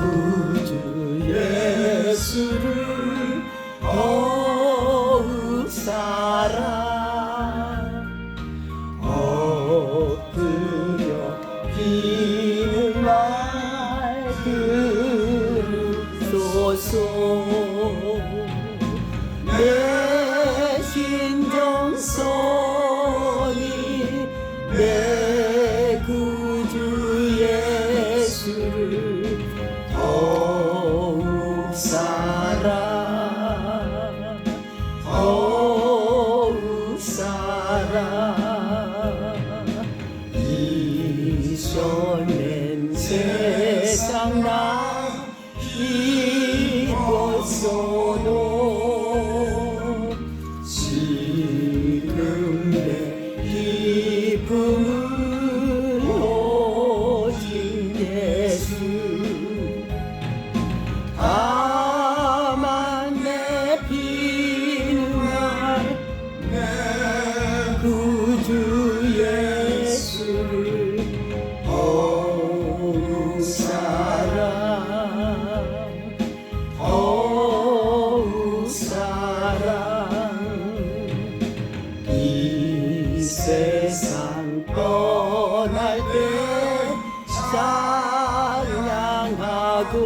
구주 예수를 더욱 사랑 엎드려 비는 말 들으소서. 내 신정성이 내 구주 예수를 더욱 사랑 더욱 사랑. 이전엔 세상 나 기뻤어도 지금 내 기쁨은 오직 예수. 다만 내 비는 날 내 구주 예수를 더욱 사랑 더욱 사랑. 이 세상 떠날 때 찬양하고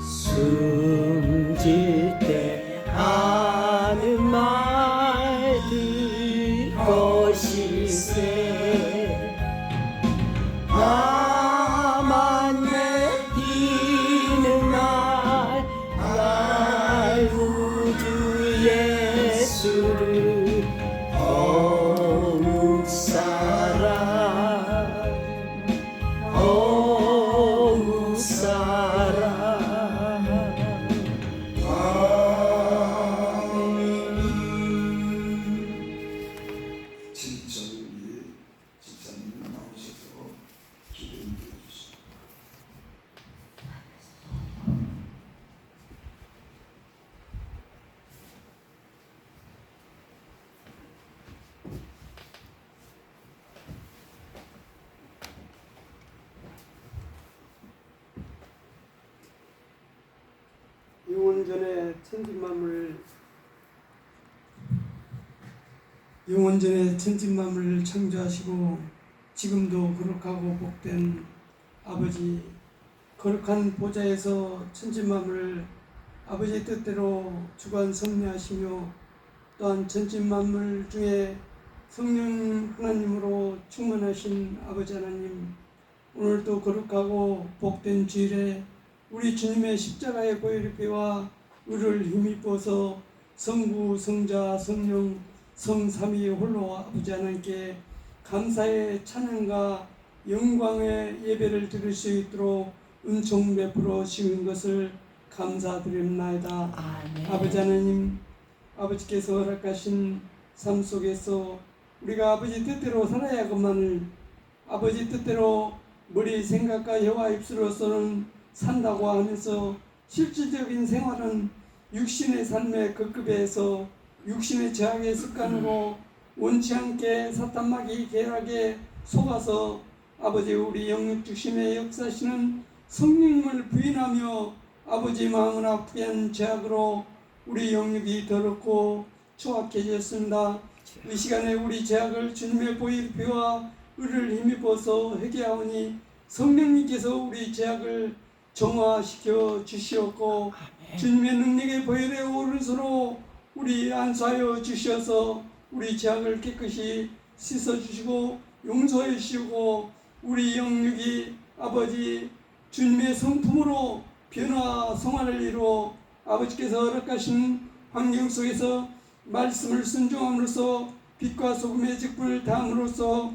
숨질 때 하는 말들 것일세. 나만 내 비는 날 구주 예수를 더욱 사랑 더욱 사랑. 진짜 우리 집사님 나오셔서 기도해 주시고. 영원전에 천진만물을 창조하시고 지금도 거룩하고 복된 아버지, 거룩한 보좌에서 천진만물을 아버지 뜻대로 주관 섭리하시며 또한 천진만물 중에 성령 하나님으로 충만하신 아버지 하나님, 오늘도 거룩하고 복된 주일에 우리 주님의 십자가의 보혈의피와 의를 힘입어서 성부, 성자, 성령, 성삼위 홀로 아버지 하나님께 감사의 찬양과 영광의 예배를 드릴 수 있도록 은총 베풀어 주신 것을 감사드립니다. 아멘. 아버지 하나님, 아버지께서 허락하신 삶 속에서 우리가 아버지 뜻대로 살아야겠만을 아버지 뜻대로 머리 생각과 혀와 입술로서는 산다고 하면서 실질적인 생활은 육신의 삶의 급급에서 육신의 죄악의 습관으로 원치 않게 사탄마귀 계략에 속아서 아버지 우리 영육 중심의 역사시는 성령님을 부인하며 아버지 마음을 아프게 한 죄악으로 우리 영육이 더럽고 추악해졌습니다. 이 시간에 우리 죄악을 주님의 보혈피와 의를 힘입어서 회개하오니 성령님께서 우리 죄악을 정화시켜 주시었고 주님의 능력의 보혈의 오른손으로 우리 안수하여 주셔서 우리 죄악을 깨끗이 씻어주시고 용서해 주시고 우리 영육이 아버지 주님의 성품으로 변화 성화를 이루어 아버지께서 허락하신 환경 속에서 말씀을 순종함으로써 빛과 소금의 직분을 다함으로써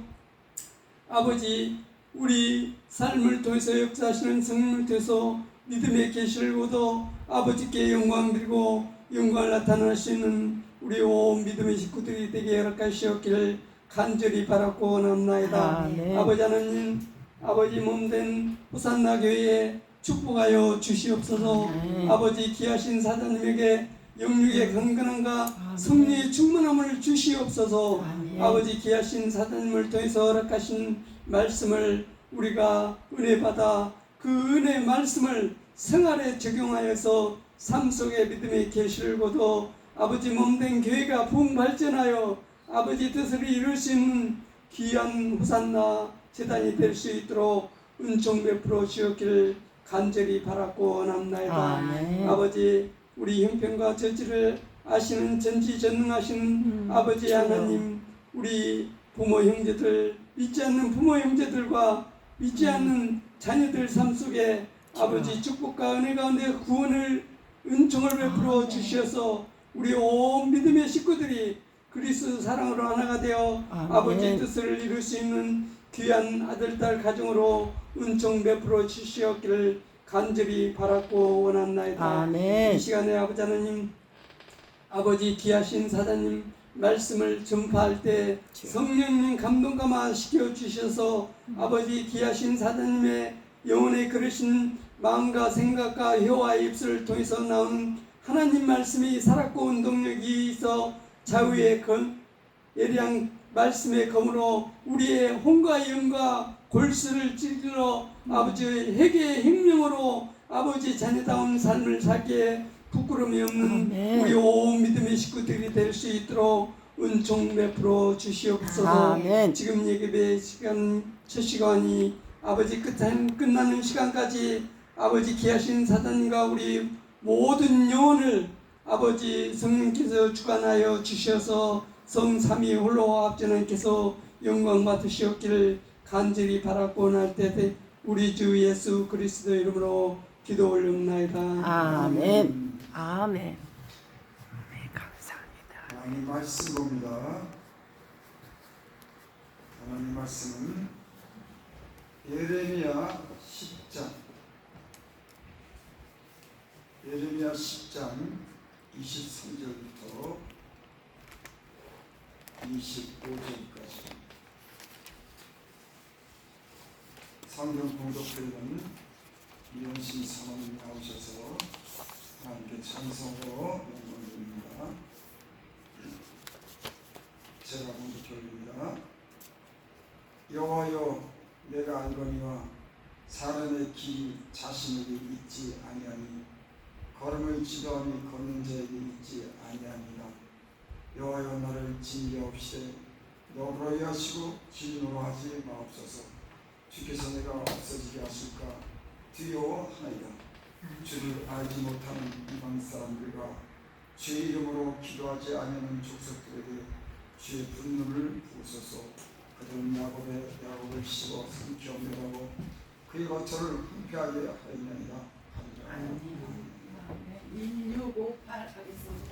아버지 우리 삶을 통해서 역사하시는 성령을 통해서 믿음의 계시를 얻어 아버지께 영광 드리고 영광을 나타낼 수 있는 우리 온 믿음의 식구들이 되게 허락하시었기를 간절히 바라고 원합나이다. 아버지 하나님, 아버지 몸된 호산나 교회에 축복하여 주시옵소서. 아버지 귀하신 사장님에게 영육의 강건함과 성령의 충만함을 주시옵소서. 아버지 귀하신 사장님을 통해서 허락하신 말씀을 우리가 은혜 받아 그 은혜의 말씀을 생활에 적용하여서 삶 속에 믿음의 계시를 거둬 아버지 몸된 교회가 부흥발전하여 아버지 뜻을 이룰 수 있는 귀한 호산나 재단이 될 수 있도록 은총 베풀어 주었기를 간절히 바랐고 원합나이다. 아멘. 아버지 우리 형편과 저지를 아시는 전지전능하신 아버지 하나님, 우리 부모 형제들, 믿지 않는 부모 형제들과 믿지 않는 자녀들 삶 속에 아버지 축복과 은혜 가운데 구원을 은총을 베풀어 주셔서 우리 온 믿음의 식구들이 그리스도 사랑으로 하나가 되어 아멘. 아버지 뜻을 이룰 수 있는 귀한 아들, 딸 가정으로 은총 베풀어 주시었기를 간절히 바랐고 원합나이다. 아멘. 이 시간에 아버지 하나님, 아버지 귀하신 사장님 말씀을 전파할 때 성령님 감동 감화 시켜 주셔서 아버지 귀하신 사장님의 영혼에 그르신 마음과 생각과 혀와 입술을 통해서 나오는 하나님 말씀이 살았고 운동력이 있어 좌우의 예리한 말씀의 검으로 우리의 혼과 영과 골수를 찔러 아버지의 회개의 행명으로 아버지 자녀다운 삶을 살기에 부끄러움이 없는 아멘. 우리 온 믿음의 식구들이 될 수 있도록 은총 베풀어 주시옵소서. 아멘. 지금 예배의 시간 첫 시간이 아버지 끝나는 시간까지 아버지 귀하신 사단과 우리 모든 영혼을 아버지 성령께서 주관하여 주셔서 성삼위 홀로 합전하께서 영광 받으시옵기를 간절히 바라고 원할 때 우리 주 예수 그리스도 이름으로 기도 올려옵나이다. 아멘. 아멘. 네, 감사합니다. 하나님 말씀 봅니다. 하나님 말씀은 예레미야 10장 23절부터 25절까지 성경 봉독회는 이현신 사모님이 나오셔서 하나님께 찬송으로 영광드립니다. 제가 봉독해드립니다. 여호와여, 내가 알거니와 사람의 길이 자신에게 있지 아니하니 걸음을 지도하니 걷는 자에게 있지 아니하니라. 여호와여, 나를 징계하옵시되 너그러이 하시고 진노로 하지 마옵소서. 주께서 내가 없어지게 하실까 두려워하나이다. 주를 알지 못하는 이방 사람들과 주의 이름으로 기도하지 아니하는 족속들에게 주의 분노를 부으소서. 그들은 야곱을 씹어 삼켜 멸하고 그의 거처를 황폐하게 하리나이다. 아멘. 1658 하겠습니다.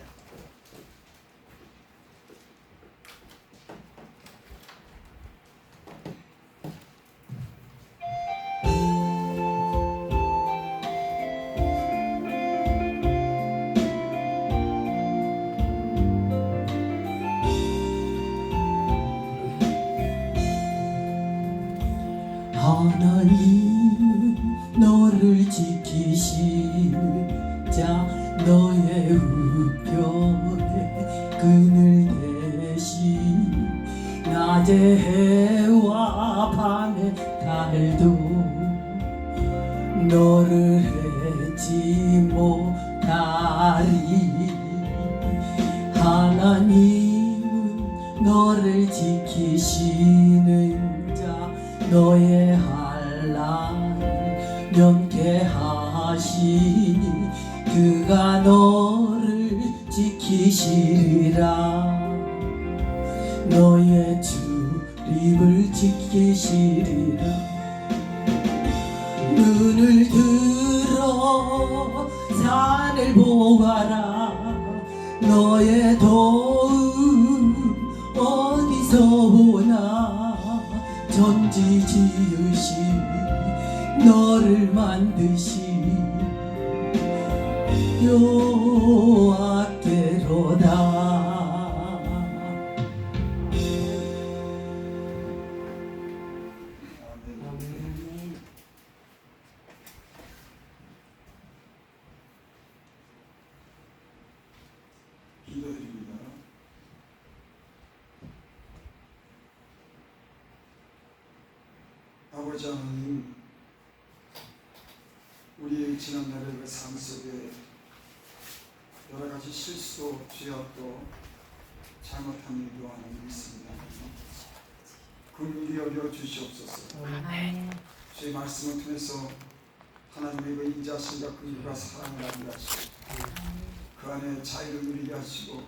하나님은 너를 지키시는 자 너의 우편에 그늘 대신 낮에 해와 밤에 달도 너를 해치 못하리. 하나님은 너를 지키시는 자 너의 한란을 명쾌하시니 그가 너를 지키시리라. 너의 출입을 지키시리라. 눈을 들어 산을 보아라. 너의 도움 어디서 오나. 천지 지으신 너를 만드신 여호와께로다. 기도드립니다. 아버지 하나님, 지난날의 그 삶 속에 여러 가지 실수도 죄악도 잘못한 일도 하나님 있습니다. 긍휼히 여겨 주시옵소서. 아멘. 주의 말씀을 통해서 하나님의 그 인자심과 긍휼과 사랑을 알게 하시고 그 안에 자유를 누리게 하시고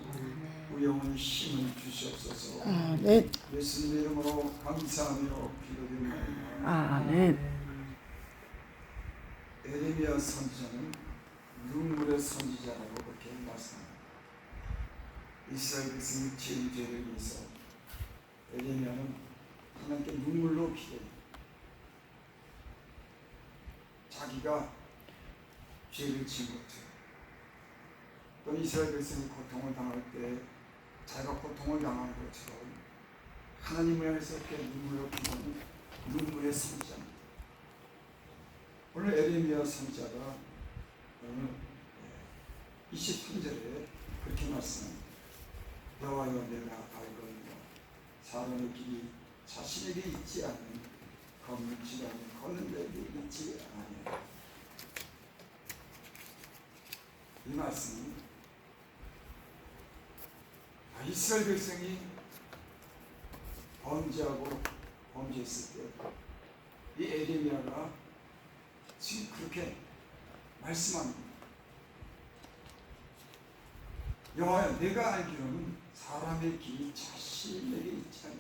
우리 영혼에 힘을 주시옵소서. 아멘. 예수님의 이름으로 감사하며 기도드립니다. 아멘. 에레미야 선지자는 눈물의 선지자라고 그렇게 말씀합니다. 이스라엘 백성이 지은 죄를 위해서 에레미야는 하나님께 눈물로 기도해요. 자기가 죄를 지은 것처럼 또 이스라엘 백성이 고통을 당할 때 자기가 고통을 당하는 것처럼 하나님을 향해서 이렇게 눈물로 기도하는 눈물의 선지자입니다. 오늘 에레미야 선지자가 오늘 23절에 그렇게 말씀합니다. 여호와여 내가 알거니와 사람의 길이 자신에게 있지 않는 건물지도 않는 걷는 자에게 있지 아니하라. 이 말씀은 이스라엘 백성이 범죄하고 범죄했을 때 이 에레미야가 지금 그렇게 말씀합니다. 여호와여 내가 알기로는 사람의 길이 자신에게 있지 않아.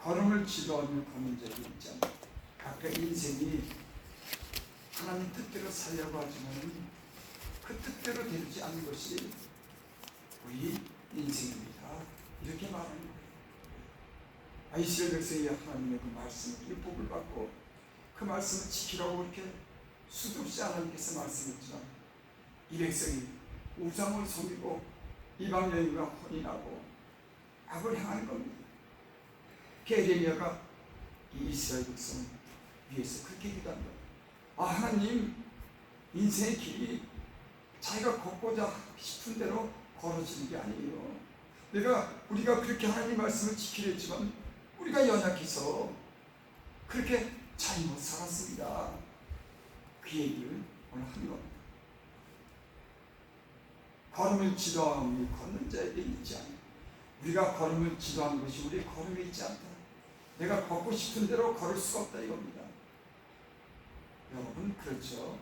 걸음을 지도하며 걷는 자에게 있지 않아. 각각 인생이 하나님 뜻대로 살려고 하지만 그 뜻대로 되지 않는 것이 우리 인생입니다. 이렇게 말하는 거예요. 이스라엘 백성이 하나님의 그 말씀을 율법을 받고 그 말씀을 지키라고 이렇게 수도 없이 하나님께서 말씀했지만 이 백성이 우상을 섬기고 이방 여인과 혼인하고 악을 행하는 겁니다. 에레미야가 이 이스라엘 백성 위해서 그렇게 기도한 거예요. 하나님, 인생의 길이 자기가 걷고자 싶은 대로 걸어지는 게 아니에요. 우리가 그렇게 하나님 말씀을 지키려 했지만 우리가 연약해서 그렇게 잘못 살았습니다. 그 얘기를 오늘 하는 겁니다. 걸음을 지도하며 걷는 자에게 있지 않아. 우리가 걸음을 지도하는 것이 우리의 걸음에 있지 않다. 내가 걷고 싶은 대로 걸을 수가 없다 이겁니다. 여러분 그렇죠.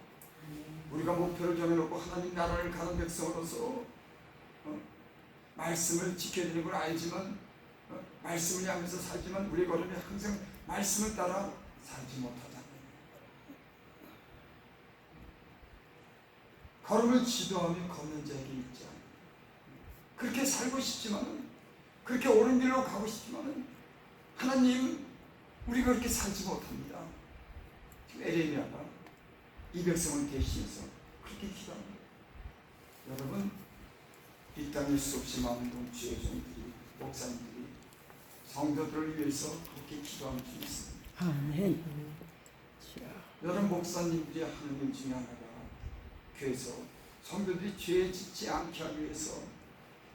우리가 목표를 정해놓고 하나님 나라를 가는 백성으로서 말씀을 지켜야 되는 걸 알지만 말씀을 향해서 살지만 우리의 걸음이 항상 말씀을 따라 살지 못하다. 걸음을 지도하며 걷는 자에게 있지 않아. 그렇게 살고 싶지만 그렇게 옳은 길로 가고 싶지만 하나님 우리가 그렇게 살지 못합니다. 지금 에레미야가 이 백성을 대신해서 그렇게 기도합니다. 여러분 이 땅에 수없이 많은 주의 종들이 목사님들이 성도들을 위해서 그렇게 기도하는 분이 있습니다. 아멘. 여러분 목사님들이 하는 일 중에 하나가 교회에서 성도들이 죄에 짓지 않게 하기 위해서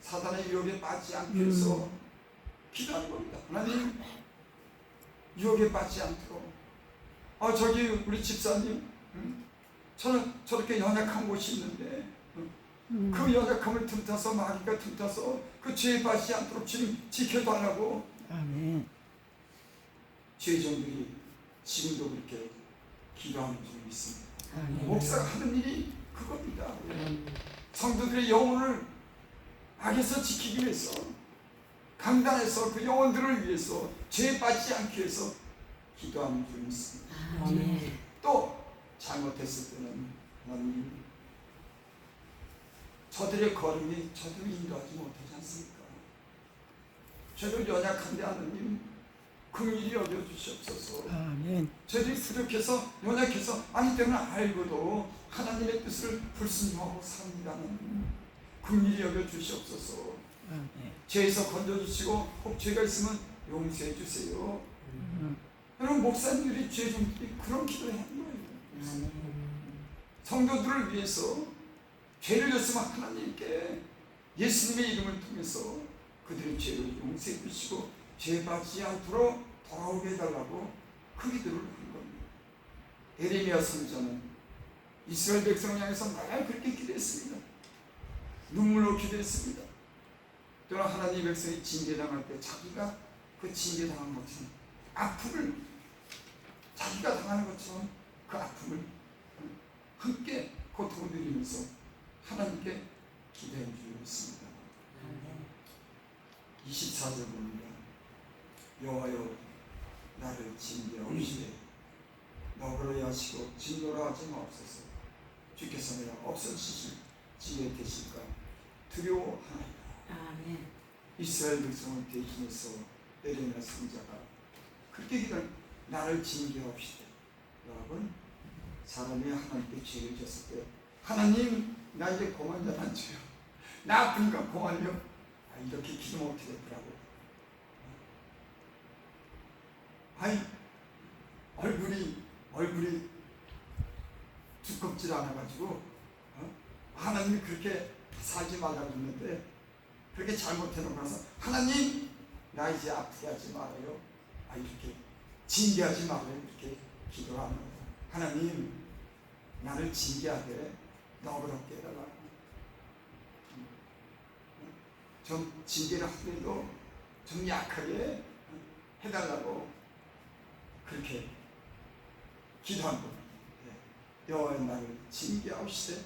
사단의 유혹에 빠지지 않기 위해서 기도하는 겁니다. 하나님 유혹에 빠지지 않도록 저기 우리 집사님 저는 저렇게 연약한 곳이 있는데 그 연약함을 틈타서 마귀가 틈타서 그 죄에 빠지지 않도록 지금 지켜달라고 아멘. 죄종들이 지금도 그렇게 기도하는 중이 있습니다. 아멘. 목사가 하는 일이 그겁니다. 성도들의 영혼을 악에서 지키기 위해서 강단에서 그 영혼들을 위해서 죄에 빠지지 않기 위해서 기도하는 중이 있습니다. 아멘. 또 잘못했을 때는 하나님 저들의 걸음이 저들을 인도하지 못하지 않습니까? 저들 연약한데 하나님 긍휼히 여겨주시옵소서. 아멘. 저들이 부족해서 연약해서 아니 때문에 알고도 하나님의 뜻을 불순종하고 삽니다는 긍휼히 여겨주시옵소서. 아멘. 죄에서 건져주시고 혹 죄가 있으면 용서해 주세요. 여러분 목사님들이 죄종들이 그런 기도를 하는 거예요. 성도들을 위해서 죄를 졌으면 하나님께 예수님의 이름을 통해서 그들의 죄를 용서해 주시고 죄 받지 않도록 돌아오게 해달라고 그 기도를 하는 겁니다. 에레미야 선지자는 이스라엘 백성을 향해서 늘 그렇게 기도했습니다. 눈물로 기도했습니다. 또한 하나님 백성이 징계당할 때 자기가 그 징계당한 것처럼 아픔을 자기가 당하는 것처럼 그 아픔을 함께 고통을 누리면서 하나님께 기도해 주고 있습니다. 24절 봅니다. 여호와여 나를 징계하시되 너그러이 하시고 진노라 하지 마옵소서. 주께서 내가 없어지실 지혜 되실까 두려워하나이다. 아멘. 이스라엘 백성을 대신해서 에레미야 선지자가 그렇게 기도를 나를 징계하옵시되. 여러분, 사람이 하나님께 죄를 졌을 때 하나님 나 이제 고만자란 죄요. 나 아프니까 고만요. 이렇게 기도하면 어떻게 되더라고. 아이 얼굴이 두껍질 않아가지고 하나님이 그렇게 살지 말라고 했는데 그렇게 잘못해놓고 나서 하나님 나 이제 아프게 하지 말아요. 이렇게 징계하지 말아요. 이렇게 기도를 하는 거예요. 하나님 나를 징계하게 너그럽게 해달라고. 좀 징계를 하더라도 좀 약하게 해달라고 그렇게 기도한 겁니다. 여호와의 나를 징계하시되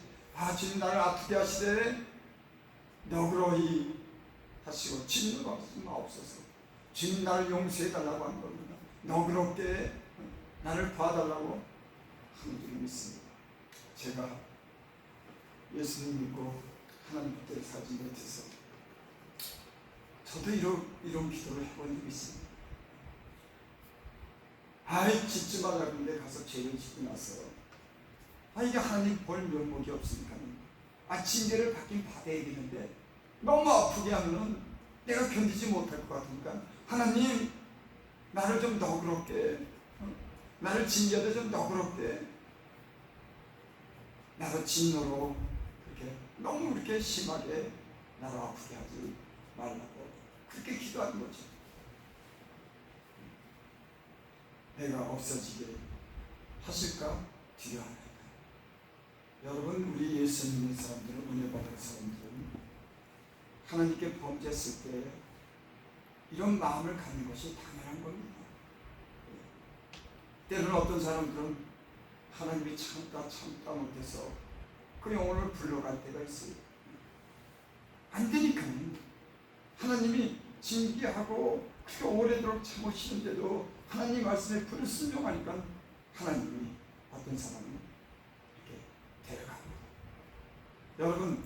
주님 나를 아프게 하시되 너그러이 하시고 진노하지 마옵소서. 주님 나를 용서해달라고 한 겁니다. 너그럽게 나를 봐달라고 하는 줄을 믿습니다. 제가 예수님 믿고 하나님 뜻대로 살지 못해서 저도 이런 기도를 해본 적이 있습니다. 짓지 말라 그런데 가서 죄를 짓고 나서 이게 하나님 볼 면목이 없으니까 징계를 받긴 받아야 되는데 너무 아프게 하면은 내가 견디지 못할 것 같으니까 하나님 나를 좀 너그럽게 나를 징계하되 좀 너그럽게 나를 진노로 그렇게 너무 그렇게 심하게 나를 아프게 하지 말라고 그렇게 기도하는 거죠. 내가 없어지게 하실까 두려워하나이다. 여러분, 우리 예수 믿는 사람들은, 은혜 받은 사람들은 하나님께 범죄했을 때 이런 마음을 갖는 것이 당연한 겁니다. 때로는 어떤 사람들은 하나님이 참다 못해서 그 영혼을 불러갈 때가 있어요. 안 되니까 하나님이 징계하고 그렇게 오래도록 참으시는데도 하나님 말씀에 불을 순종하니까 하나님이 어떤 사람은 이렇게 데려갑니다. 여러분,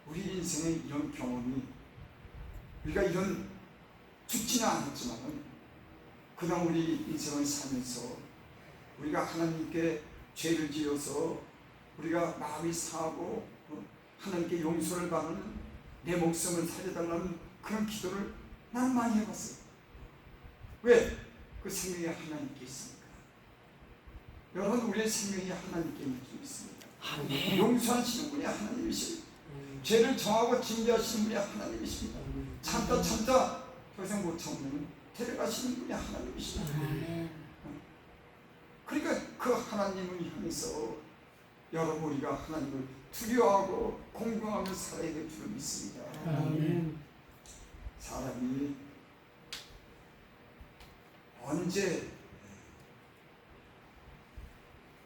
우리 인생의 이런 경험이 우리가 이런 죽지는 않았지만 그냥 우리 인생을 살면서 우리가 하나님께 죄를 지어서 우리가 마음이 상하고 하나님께 용서를 받는 내 목숨을 살려달라는 그런 기도를 나는 많이 해봤어요. 왜? 그 생명이 하나님께 있습니까? 여러분, 우리의 생명이 하나님께 있습니다. 용서하시는 분이 하나님이십니다. 죄를 정하고 징계하시는 분이 하나님이십니다. 참다 더 이상 못 참으면 데려가시는 분이 하나님이십니다. 그러니까 그 하나님을 향해서 여러분 우리가 하나님을 두려워하고 공경하며 살아야 될 줄을 믿습니다. 사람이 언제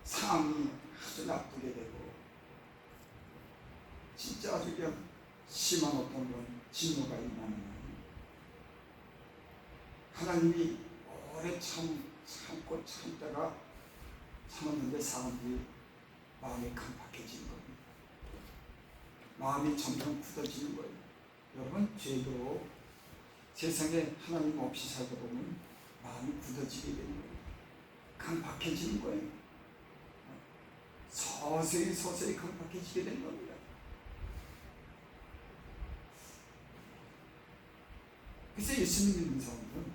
상황이 아주 나쁘게 되고 진짜 아주 그냥 심한 어떤 건 진노가 임하는 하나님이 오래 참고 참다가 참았는데 사람들이 마음이 강팍해지는 겁니다. 마음이 점점 굳어지는 거예요. 여러분, 죄도 세상에 하나님 없이 살다 보면 마음이 굳어지게 되는 거예요. 강팍해지는 거예요. 서서히 강팍해지게 되는 겁니다. 그래서 예수 믿는 사람들은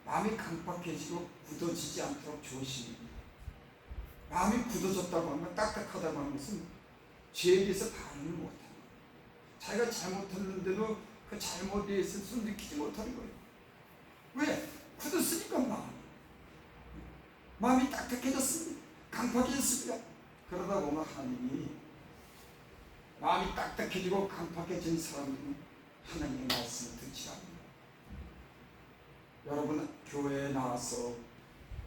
마음이 강팍해지고 굳어지지 않도록 조심합니다. 마음이 굳어졌다고 하면, 딱딱하다고 하는 것은 죄에 대해서 반응을 못하는 거예요. 자기가 잘못했는데도 그 잘못에 대해서 느끼지 못하는 거예요. 왜? 굳었으니까 마음이 딱딱해졌습니다. 강팍이 있습니다. 그러다 보면 하나님이 마음이 딱딱해지고 강팍해진 사람은 하나님의 말씀을 듣지 않습니다. 여러분 교회에 나와서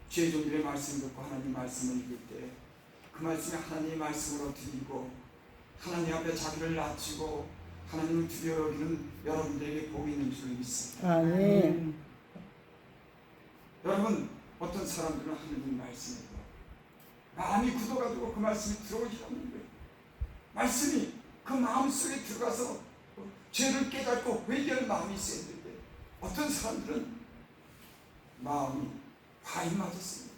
죄종들의 말씀을 듣고 하나님 말씀을 읽을 때 그 말씀이 하나님의 말씀으로 들리고 하나님 앞에 자기를 낮추고 하나님을 두려워 여기는 여러분들에게 복이 있는 줄 믿습니다. 아멘. 여러분 어떤 사람들은 하나님 말씀을 마음이 굳어가지고 그 말씀이 들어오지 않는 거예요. 말씀이 그 마음속에 들어가서 죄를 깨닫고 회개할 마음이 있어야 되는데 어떤 사람들은 마음이 과인 맞았습니다.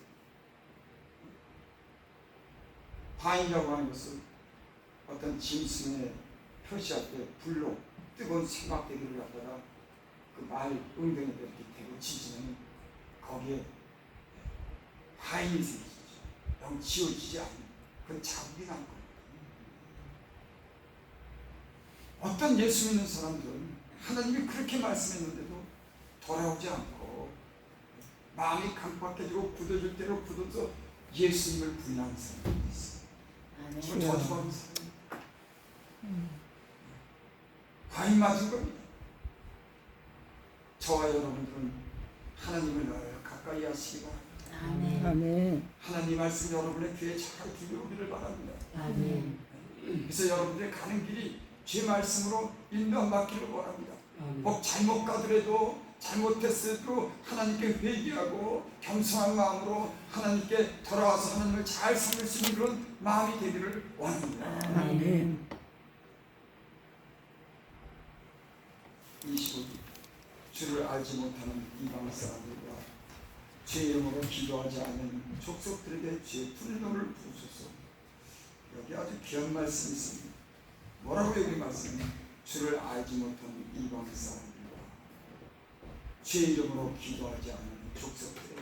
과인이라고 하는 것은 어떤 짐승의 표시할 때 불로 뜨거운 생막대기를 갖다가 그 말 엉덩이에 이렇게 대고 치지면 거기에 과인이 생기죠. 영 지워지지 않는 그런 자국이 난 겁니다. 어떤 예수 믿는 사람들은 하나님이 그렇게 말씀했는데도 돌아오지 않고 마음이 강박해지고 굳어질 대로 굳어서 예수님을 부인하는 사람들이 있어요. 그걸 저주하는 사람입니다. 과인 맞은 겁니다. 저와 여러분들은 하나님을 늘 가까이 하시기 바랍니다. 아멘. 하나님 말씀 여러분의 귀에 잘 들려오기를 바랍니다. 아멘. 그래서 여러분들의 가는 길이 제 말씀으로 인도받기를 원합니다. 꼭 잘못 가더라도 잘못했어도 하나님께 회개하고 겸손한 마음으로 하나님께 돌아와서 하나님을 잘 섬길 수 있는 그런 마음이 되기를 원합니다. 아멘. 25절 주를 알지 못하는 이방 사람들과 죄 이름으로 기도하지 않는 족속들에게 죄 분노를 부으소서. 여기 아주 귀한 말씀이 있습니다. 뭐라고 여기 말씀이 주를 알지 못하는 이방 사람들과 죄 이름으로 기도하지 않는 족속들에게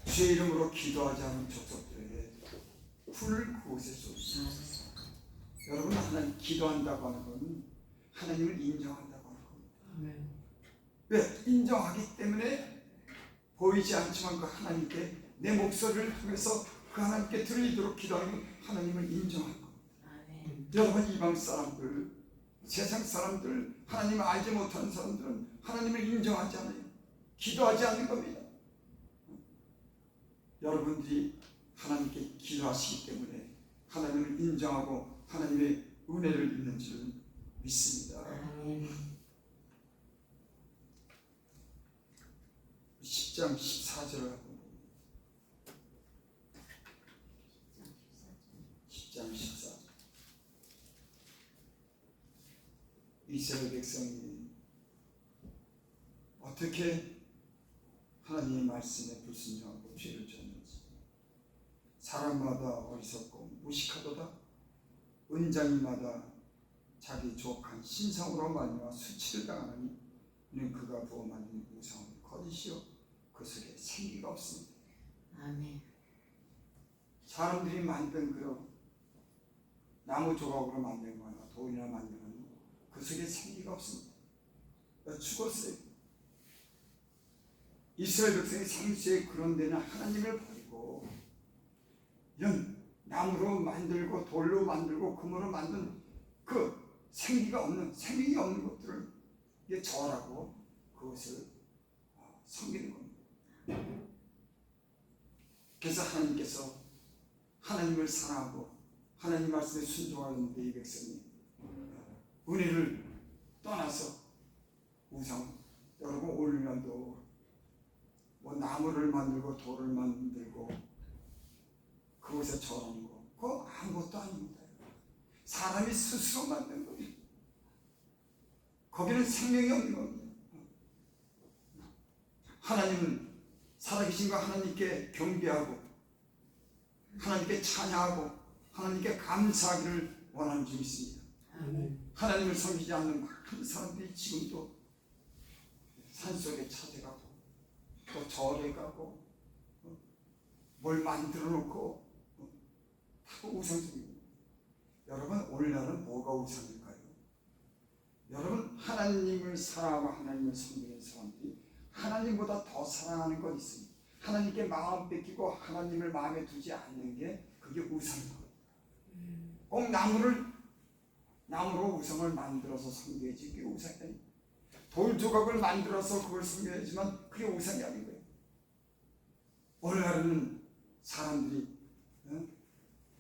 죄 이름으로 기도하지 않는 족속들에게 불을 그곳에 쏟으소서. 여러분 하나님 기도한다고 하는 건 하나님을 인정한다고 하는 겁니다. 왜? 인정하기 때문에 보이지 않지만 그 하나님께 내 목소리를 통해서 그 하나님께 들리도록 기도하는 하나님을 인정하는 겁니다. 여러분 이방 사람들, 세상 사람들, 하나님을 알지 못하는 사람들은 하나님을 인정하지 않아요. 기도하지 않는 겁니다. 여러분들이 하나님께 기도하시기 때문에 하나님을 인정하고 하나님의 은혜를 입는 줄 믿습니다. 10장 14절을 하고 10장 14절 이스라엘 백성이 어떻게 하나님의 말씀에 불순종하고 죄를 졌는지 사람마다 어리석고 무식하도다 은장이마다 자기 족한 신상으로 말미암아 수치를 당하니 이는 그가 부어 만든 우상은 거짓이요 그 속에 생기가 없습니다. 아멘. 사람들이 만든 그 나무 조각으로 만든 거나 돌이나 만든 거는 그 속에 생기가 없습니다. 죽었어요. 이스라엘 백성의 생수에 그런 데는 하나님을 버리고 이런 나무로 만들고 돌로 만들고 금으로 만든 그 생기가 없는 생명이 없는 것들을 이게 절하고 그것을 섬기는 겁니다. 그래서 하나님께서 하나님을 사랑하고 하나님 말씀에 순종하는 이 백성이 은혜를 떠나서 우상 여러분 오늘날도 뭐 나무를 만들고 돌을 만들고 그곳에 절하는 거 그거 아무것도 아닙니다. 사람이 스스로 만든 거예요. 거기는 생명이 없는 겁니다. 하나님은 살아계신 거 하나님께 경배하고 하나님께 찬양하고 하나님께 감사하기를 원하는 줄 있습니다. 하나님을 섬기지 않는 많은 사람들이 지금도 산속에 찾아가고 또 절에 가고 뭘 만들어 놓고 다 우상숭배입니다. 여러분 오늘날은 뭐가 우상일까요? 여러분 하나님을 사랑하고 하나님을 섬기는 사람들이 하나님보다 더 사랑하는 것 있습니다. 하나님께 마음 뺏기고 하나님을 마음에 두지 않는 게 그게 우상이거든요. 꼭 나무로 우상을 만들어서 섬겨야지 그게 우상이 아니에요. 돌 조각을 만들어서 그걸 섬겨야지만 그게 우상이 아닌 거예요. 오늘날은 사람들이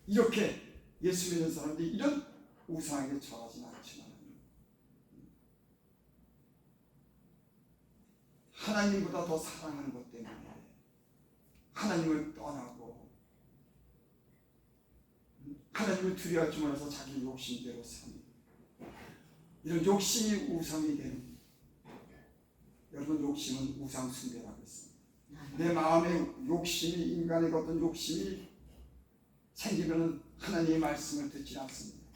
이렇게 예수 믿는 사람들이 이런 우상에게 절하진 않지만 하나님보다 더 사랑하는 것 때문에 하나님을 떠나고 하나님을 두려워하지 말아서 자기 욕심대로 사는 이런 욕심이 우상이 되는, 여러분 욕심은 우상 숭배라고 했습니다. 내 마음에 욕심이, 인간의 어떤 욕심이 생기면 하나님의 말씀을 듣지 않습니다.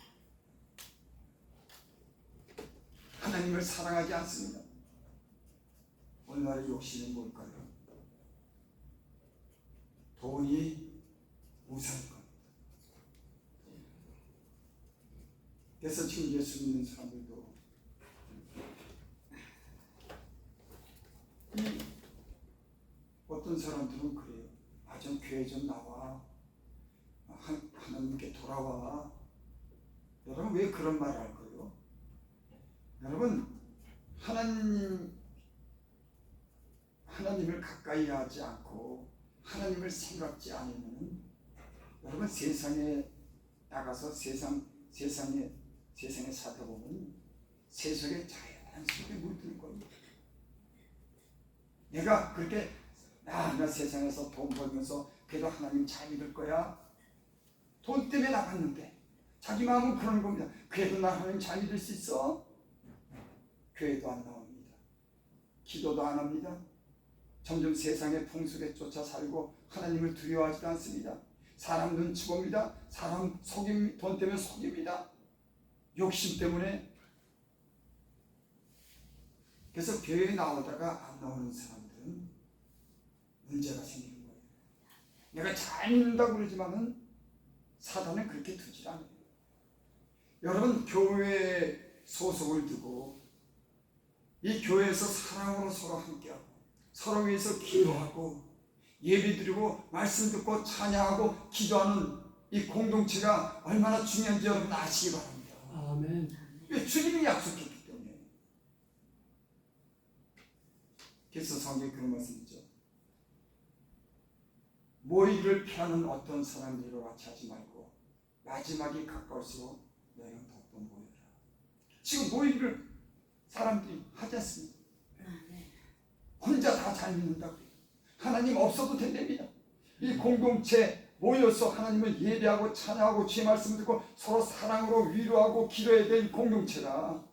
하나님을 사랑하지 않습니다. 오늘날의 욕심은 뭘까요? 돈이 우상일 겁니다. 그래서 지금 예수 믿는 사람들도 어떤 사람들은 그래요. 좀 교회 좀 나와, 하나님께 돌아와. 여러분 왜 그런 말을 할 거예요? 여러분 하나님을 가까이 하지 않고 하나님을 생각지 않으면 여러분 세상에 나가서 세상에 살다 보면 세상에 자연스럽게 물들 겁니다. 내가 그렇게 나 세상에서 돈 벌면서 그래도 하나님 잘 믿을 거야. 돈 때문에 나갔는데 자기 마음은 그런 겁니다. 그래도 나 하나님 잘 믿을 수 있어? 교회도 안 나옵니다. 기도도 안 합니다. 점점 세상의 풍속에 쫓아 살고 하나님을 두려워하지도 않습니다. 사람 눈치 봅니다. 사람 돈 때문에 속입니다. 욕심 때문에. 그래서 교회에 나오다가 안 나오는 사람들은 문제가 생기는 거예요. 내가 잘 믿는다고 그러지만은 사단은 그렇게 두질 않아요. 여러분 교회에 소속을 두고 이 교회에서 사랑으로 서로 함께하고 서로 위해서 기도하고 예배드리고 말씀 듣고 찬양하고 기도하는 이 공동체가 얼마나 중요한지 여러분 아시기 바랍니다. 아멘. 왜? 주님이 약속했기 때문에. 그래서 성경에 그런 말씀 있죠. 모이기를 피하는 어떤 사람들과 같이 하지 말고 마지막이 가까울수록 너희는 더욱더 모여라. 지금 모이기를 사람들이 하지 않습니다. 혼자 다 잘 믿는다고 해요. 하나님 없어도 된답니다. 이 공동체 모여서 하나님을 예배하고 찬양하고 주의 말씀 듣고 서로 사랑으로 위로하고 기도해야 될 공동체라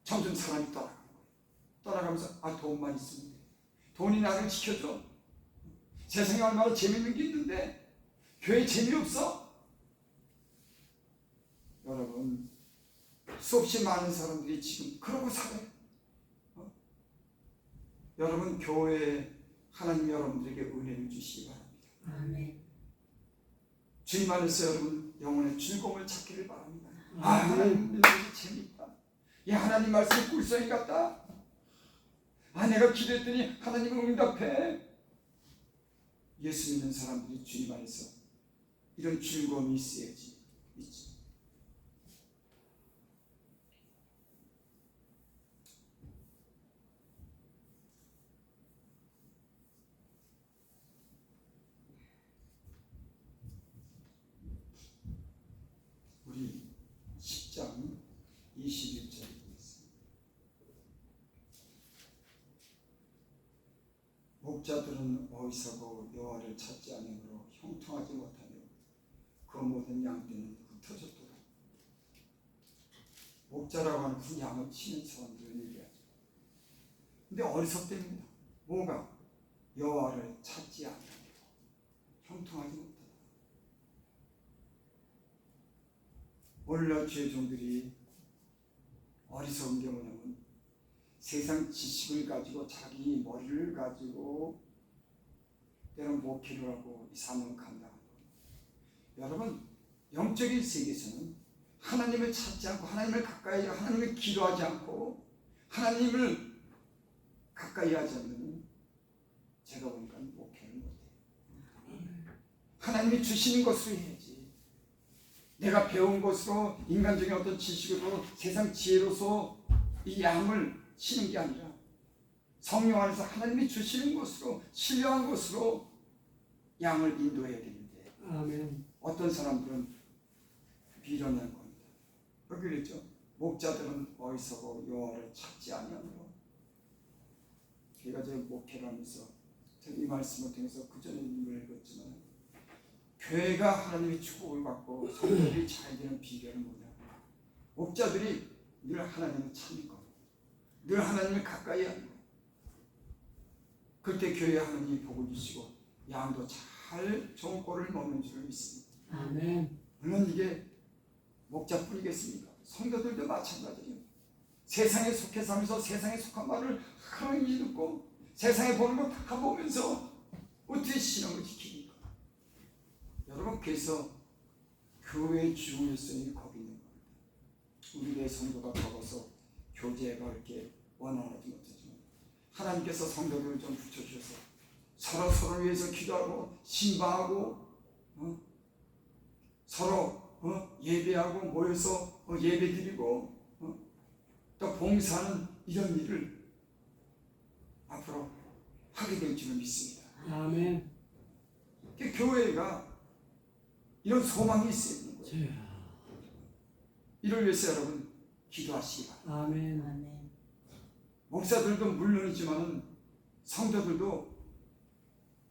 점점 사람이 떠나가는 거예요. 떠나가면서 돈만 있으면 돼. 돈이 나를 지켜줘. 세상에 얼마나 재밌는 게 있는데 교회 재미없어? 여러분 수없이 많은 사람들이 지금 그러고 살아요. 여러분 교회에 하나님 여러분들에게 은혜를 주시기 바랍니다. 아멘. 주님 안에서 여러분 영혼의 즐거움을 찾기를 바랍니다. 아멘. 하나님 믿음이 재밌다. 하나님 말씀이 꿀성이 같다. 내가 기도했더니 하나님은 응답해. 예수 믿는 사람들이 주님 안에서 이런 즐거움이 있어야지. 있지. 우리 10장 21절에 보겠습니다. 목자들은 어리석어 여호와를 찾지 않으므로 형통하지 못하며 그 모든 양떼는 흩어졌도다. 목자라고 하는 그 양을 치는 사람들을 얘기하죠. 근데 어리석답니다. 뭐가? 여호와를 찾지 않으며 형통하지 못하다. 오늘날 주의 종들이 어리석은 게 뭐냐면 세상 지식을 가지고 자기 머리를 가지고 때론 목회를 하고 이 사명을 감당하는 겁니다. 여러분 영적인 세계에서는 하나님을 찾지 않고 하나님을 가까이 하고 하나님을 기도하지 않고 하나님을 가까이 하지 않는 제가 보니까 목회를 못해요. 하나님이 주시는 것으로 해야지. 내가 배운 것으로 인간적인 어떤 지식으로 세상 지혜로서 이 양을 치는 게 아니라 성령 안에서 하나님이 주시는 것으로 신령한 것으로 양을 인도해야 되는데 아멘. 어떤 사람들은 비련한 겁니다. 여기 그랬죠. 목자들은 어리석어 여호와를 찾지 아니하므로. 제가 제 목회를 하면서 이 말씀을 통해서 그 전에 읽었지만 교회가 하나님의 축복을 받고 성도들이 잘 되는 비결은 뭐냐? 목자들이 늘 하나님을 찾는 것, 늘 하나님을 가까이 하는 것. 그때 교회 하나님이 복을 주시고 양도 잘 좋은 꼴을 먹는 줄을 믿습니다. 아멘. 물론 이게 목자뿐이겠습니까? 성도들도 마찬가지예요. 세상에 속해 살면서 세상에 속한 말을 하나님이 듣고 세상에 보는 거 다 보면서 어떻게 신앙을 지킵니까? 여러분, 그래서 교회의 중요성이 거기 있는 겁니다. 우리의 성도가 적어서 교제가 이렇게 원활하지 못하지만 하나님께서 성도들을 좀 붙여주셔서 서로를 위해서 기도하고 신방하고 서로 예배하고 모여서 예배드리고 또 봉사하는 이런 일을 앞으로 하게 될 줄을 믿습니다. 아멘. 교회가 이런 소망이 있어야 되는 거예요. 이를 위해서 여러분 기도하시기 바랍니다. 아멘. 목사들도 물론이지만 성도들도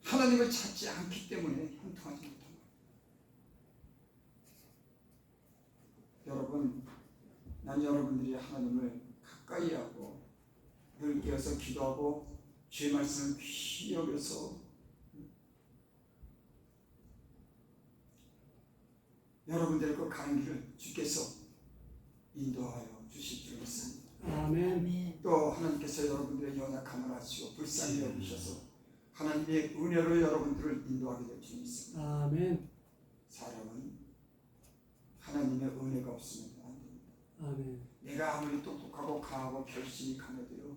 하나님을 찾지 않기 때문에 형통하지 못합니다. 여러분, 난 여러분들이 하나님을 가까이 하고 늘 깨어서 기도하고 주의 말씀을 귀히 여겨서 여러분들의 그 가는 길을 주께서 인도하여 주실 줄 믿습니다. 아멘. 또 하나님께서 여러분들의 연약함을 아시고 불쌍히 여기셔서 하나님의 은혜로 여러분들을 인도하게 될 줄 믿습니다. 아멘. 사람은 하나님의 은혜가 없으면 안 됩니다. 아멘. 내가 아무리 똑똑하고 강하고 결심이 강해도요,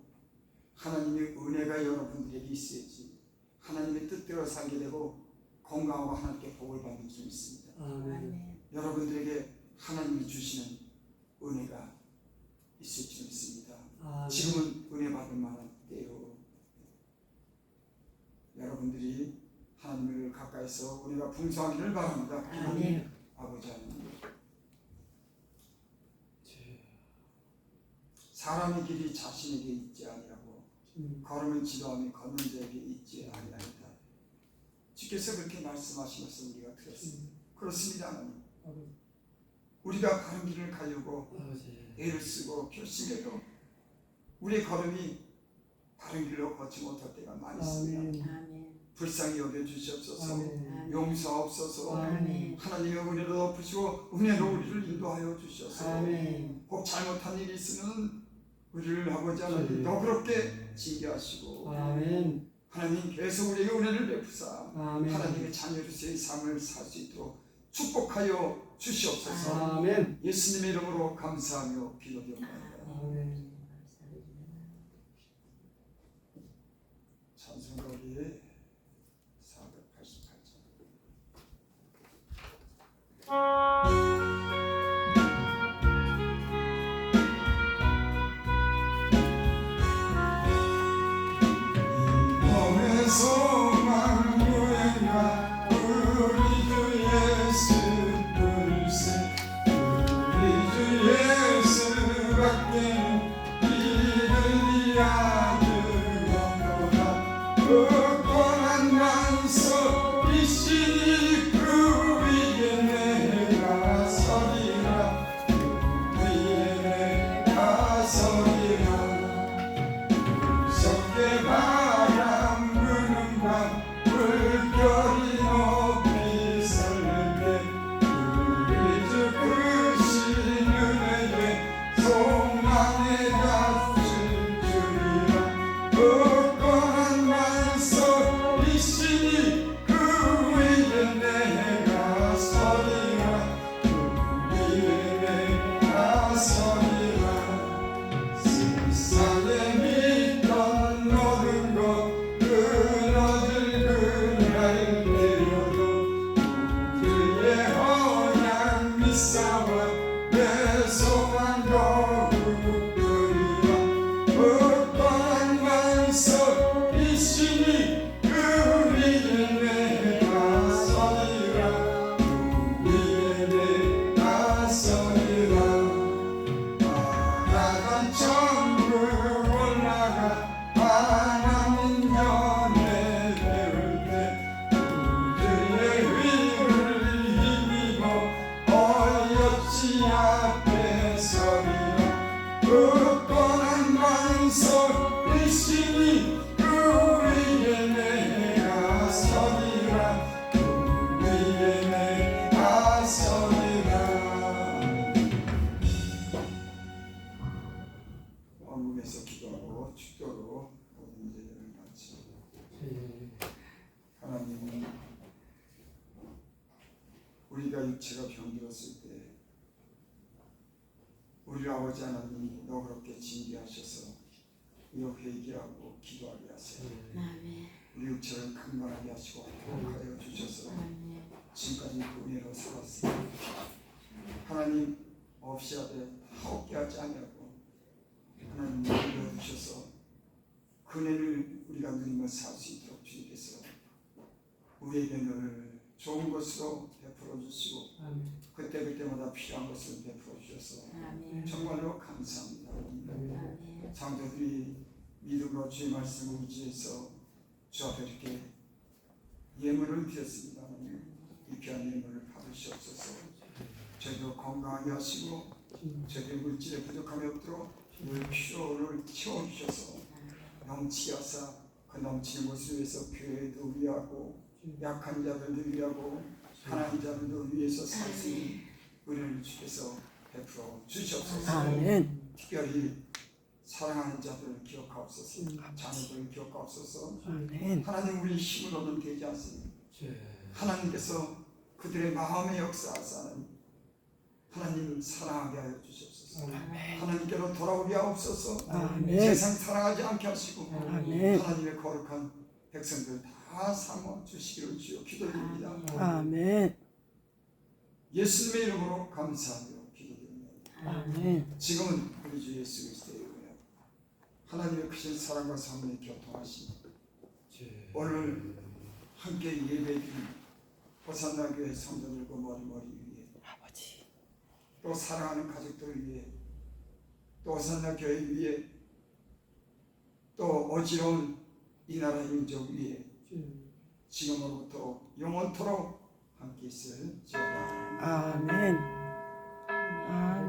하나님의 은혜가 여러분들에게 있어야지 하나님의 뜻대로 살게 되고 건강하고 하나님께 복을 받는 줄 믿습니다. 아멘. 여러분들에게 하나님이 주시는 은혜가 있을 줄 믿습니다. 아멘. 지금은 은혜 받을 만한 때요. 여러분들이 하나님을 가까이서 은혜가 풍성하기를 바랍니다. 아멘. 아버지 하나님, 사람의 길이 자신에게 있지 아니하고 걸음을 지도하며 걷는 자에게 있지 아니하니라. 주께서 그렇게 말씀하시면서 우리가 들었습니다. 그렇습니다. 하나님, 우리가 가는 길을 가려고 애를 쓰고 결심해도 우리의 걸음이 다른 길로 걷지 못할 때가 많이 있습니다. 아멘. 불쌍히 여겨주시옵소서. 아멘. 용서하옵소서. 아멘. 하나님의 은혜로 덮으시고 은혜로 우리를 인도하여 주셔서 아멘. 혹 잘못한 일이 있으면 우리를 아버지 하나님 너그럽게 징계하시고 아멘. 하나님 계속 우리에게 은혜를 베푸사 아멘. 하나님의 자녀로서의 삶을 살 수 있도록 축복하여 주시옵소서. 아멘. 예수님의 이름으로 감사하며 기도드립니다. 아멘. 찬송가리 488장. 몸의 소망 구원과 우리 주 예수 불세 우리 주 예수밖에 이르리 아들 없도다. 굳건한 만서 이시니 그 위에 내가 서리라. 그 위에 내가 서리라. 무섭게 바람 부는 밤 물결이 높이 설레 우리 주 크신 은혜에 소망에 갇힐 줄이라. 굳건한 만서 이시니 그 위에 내가 서리라. 그 위에 내가 서리라. 세상에 믿던 모든 것 끊어져 그 뻔한 만성 일심이 그 위에 내가 서리라 그 위에 내가 서리라. 왕궁에서 기도하고 축도로 모든 예배를 마치고 하나님은 우리가 육체가 병들었을 때 우리 아버지 하나님이 너그럽게 징계하셔서 이어 회개하고 기도하게 하세요. 우리 육체를 건강하게 하시고 회복하여 주셔서 지금까지 그 은혜로 살았습니다. 하나님 없이 하되 다 없게 하지 아니하고 하나님 믿어주셔서 그 은혜를 우리가 누리며 살 수 있도록 주님께서 우리에게 늘 좋은 것으로 베풀어 주시고 그때그때마다 필요한 것을 베풀어 주셔서 정말로 감사합니다. 장로들이 믿음으로 주의 말씀을 의지해서 주 앞에 이렇게 예물을 드렸습니다. 이 귀한 예물을 받으시옵소서. 저희도 건강하게 하시고 저희들 물질에 부족함이 없도록 늘 필요를 채워주셔서 넘치게 하사 그 넘치는 것을 위해서 교회도 위하고 약한 자들도 위하고 가난한 자들도 위해서 살 수 있는 은혜를 주께서 베풀어 주시옵소서. 아멘. 특별히 사랑하는 자들을 기억하옵소서. 자녀들을 기억하옵소서. 아멘. 하나님 우리 힘으로는 되지 않습니다. 하나님께서 그들의 마음에 역사하사 하나님 사랑하게 하여 주시옵소서. 하나님께로 돌아오게 하옵소서. 아멘. 세상 사랑하지 않게 하시고 아멘. 하나님의 거룩한 백성들 다 삼아 주시기를 주여 기도드립니다. 아멘. 예수님의 이름으로 감사하며 기도드립니다. 아멘. 지금은 우리 주 예수 그리스도의 은혜 하나님의 크신 사랑과 사랑에 교통하신 오늘 함께 예배드린 호산나 교회 성도들과 머리머리 위에 아버지. 또 사랑하는 가족들 위해 또 호산나 교회 위에 또 어지러운 이 나라 민족 위에 지금으로부터 영원토록 함께 있을지어다. 아멘. 아멘.